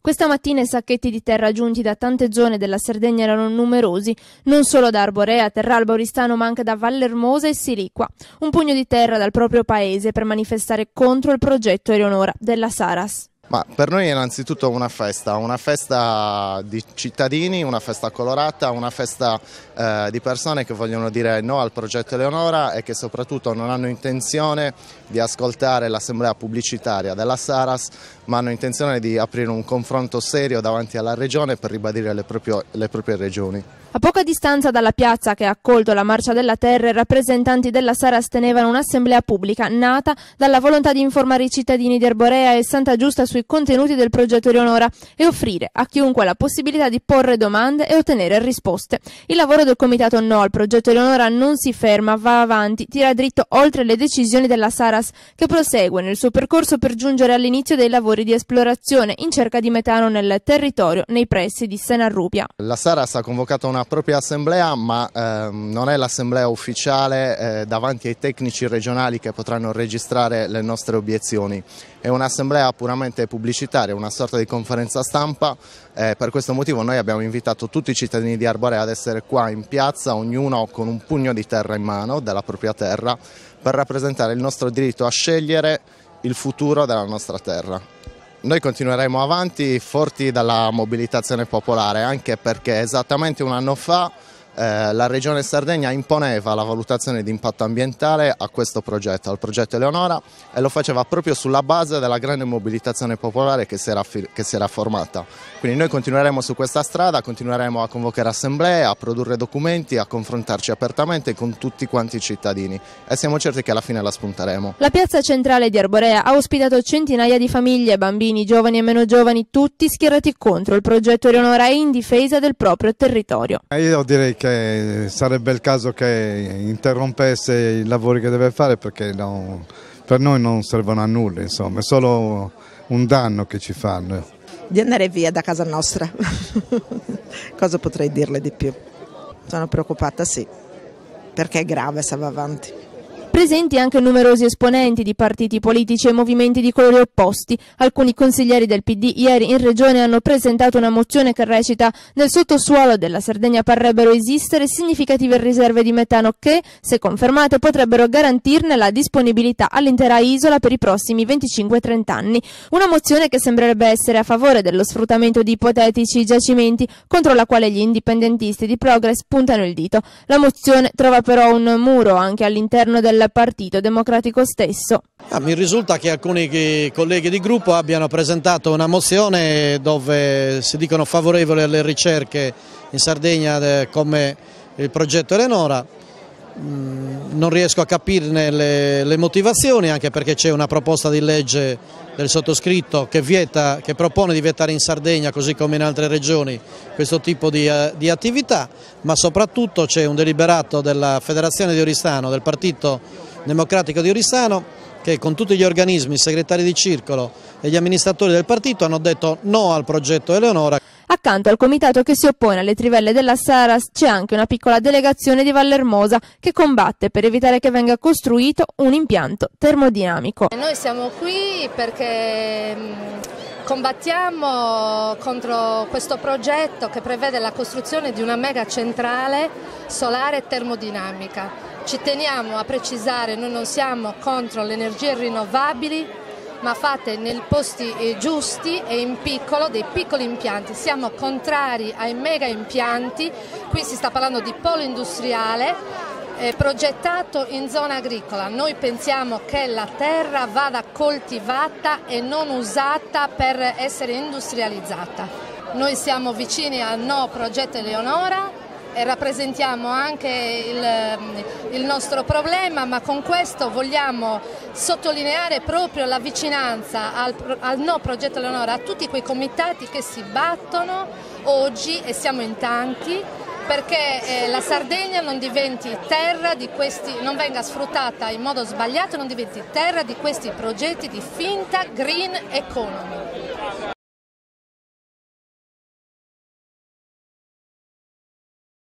Questa mattina i sacchetti di terra giunti da tante zone della Sardegna erano numerosi, non solo da Arborea, Terralba, Oristano, ma anche da Vallermosa e Siliqua. Un pugno di terra dal proprio paese per manifestare contro il progetto Eleonora della Saras. Ma per noi è innanzitutto una festa di cittadini, una festa colorata, una festa di persone che vogliono dire no al progetto Eleonora e che soprattutto non hanno intenzione di ascoltare l'assemblea pubblicitaria della Saras, ma hanno intenzione di aprire un confronto serio davanti alla regione per ribadire le proprie regioni. A poca distanza dalla piazza che ha accolto la Marcia della Terra, i rappresentanti della Saras tenevano un'assemblea pubblica nata dalla volontà di informare i cittadini di Arborea e Santa Giusta sui contenuti del progetto Eleonora e offrire a chiunque la possibilità di porre domande e ottenere risposte. Il lavoro del comitato no al progetto Eleonora non si ferma, va avanti, tira dritto oltre le decisioni della Saras, che prosegue nel suo percorso per giungere all'inizio dei lavori di esplorazione in cerca di metano nel territorio nei pressi di Senarrupia. La Saras ha convocato una propria assemblea, ma non è l'assemblea ufficiale davanti ai tecnici regionali che potranno registrare le nostre obiezioni. È un'assemblea puramente pubblicitaria, una sorta di conferenza stampa. Per questo motivo noi abbiamo invitato tutti i cittadini di Arborea ad essere qua in piazza, ognuno con un pugno di terra in mano, della propria terra, per rappresentare il nostro diritto a scegliere il futuro della nostra terra. Noi continueremo avanti forti dalla mobilitazione popolare, anche perché esattamente un anno fa la Regione Sardegna imponeva la valutazione di impatto ambientale a questo progetto, al progetto Eleonora, e lo faceva proprio sulla base della grande mobilitazione popolare che si era formata. Quindi noi continueremo su questa strada, continueremo a convocare assemblee, a produrre documenti, a confrontarci apertamente con tutti quanti i cittadini e siamo certi che alla fine la spunteremo. La piazza centrale di Arborea ha ospitato centinaia di famiglie, bambini, giovani e meno giovani, tutti schierati contro il progetto Eleonora e in difesa del proprio territorio. Io direi che sarebbe il caso che interrompesse i lavori che deve fare, perché per noi non servono a nulla, insomma, è solo un danno che ci fanno. Di andare via da casa nostra. Cosa potrei dirle di più? Sono preoccupata, sì, perché è grave se va avanti. Presenti anche numerosi esponenti di partiti politici e movimenti di colori opposti. Alcuni consiglieri del PD ieri in regione hanno presentato una mozione che recita: nel sottosuolo della Sardegna parrebbero esistere significative riserve di metano che, se confermate, potrebbero garantirne la disponibilità all'intera isola per i prossimi 25-30 anni. Una mozione che sembrerebbe essere a favore dello sfruttamento di ipotetici giacimenti, contro la quale gli indipendentisti di Progress puntano il dito. La mozione trova però un muro anche all'interno del Partito Democratico stesso. Mi risulta che alcuni colleghi di gruppo abbiano presentato una mozione dove si dicono favorevoli alle ricerche in Sardegna come il progetto Eleonora. Non riesco a capirne le motivazioni, anche perché c'è una proposta di legge del sottoscritto che propone di vietare in Sardegna, così come in altre regioni, questo tipo di attività, ma soprattutto c'è un deliberato della Federazione di Oristano, del Partito Democratico di Oristano, che con tutti gli organismi, i segretari di circolo e gli amministratori del partito hanno detto no al progetto Eleonora. Accanto al comitato che si oppone alle trivelle della Saras c'è anche una piccola delegazione di Vallermosa che combatte per evitare che venga costruito un impianto termodinamico. Noi siamo qui perché combattiamo contro questo progetto che prevede la costruzione di una mega centrale solare termodinamica. Ci teniamo a precisare, noi non siamo contro le energie rinnovabili, ma fatte nei posti giusti e in piccolo, dei piccoli impianti. Siamo contrari ai mega impianti, qui si sta parlando di polo industriale progettato in zona agricola. Noi pensiamo che la terra vada coltivata e non usata per essere industrializzata. Noi siamo vicini al no progetto Eleonora e rappresentiamo anche il nostro problema, ma con questo vogliamo sottolineare proprio la vicinanza al no progetto Eleonora a tutti quei comitati che si battono oggi, e siamo in tanti, perché la Sardegna non diventi terra di questi, non venga sfruttata in modo sbagliato, non diventi terra di questi progetti di finta green economy.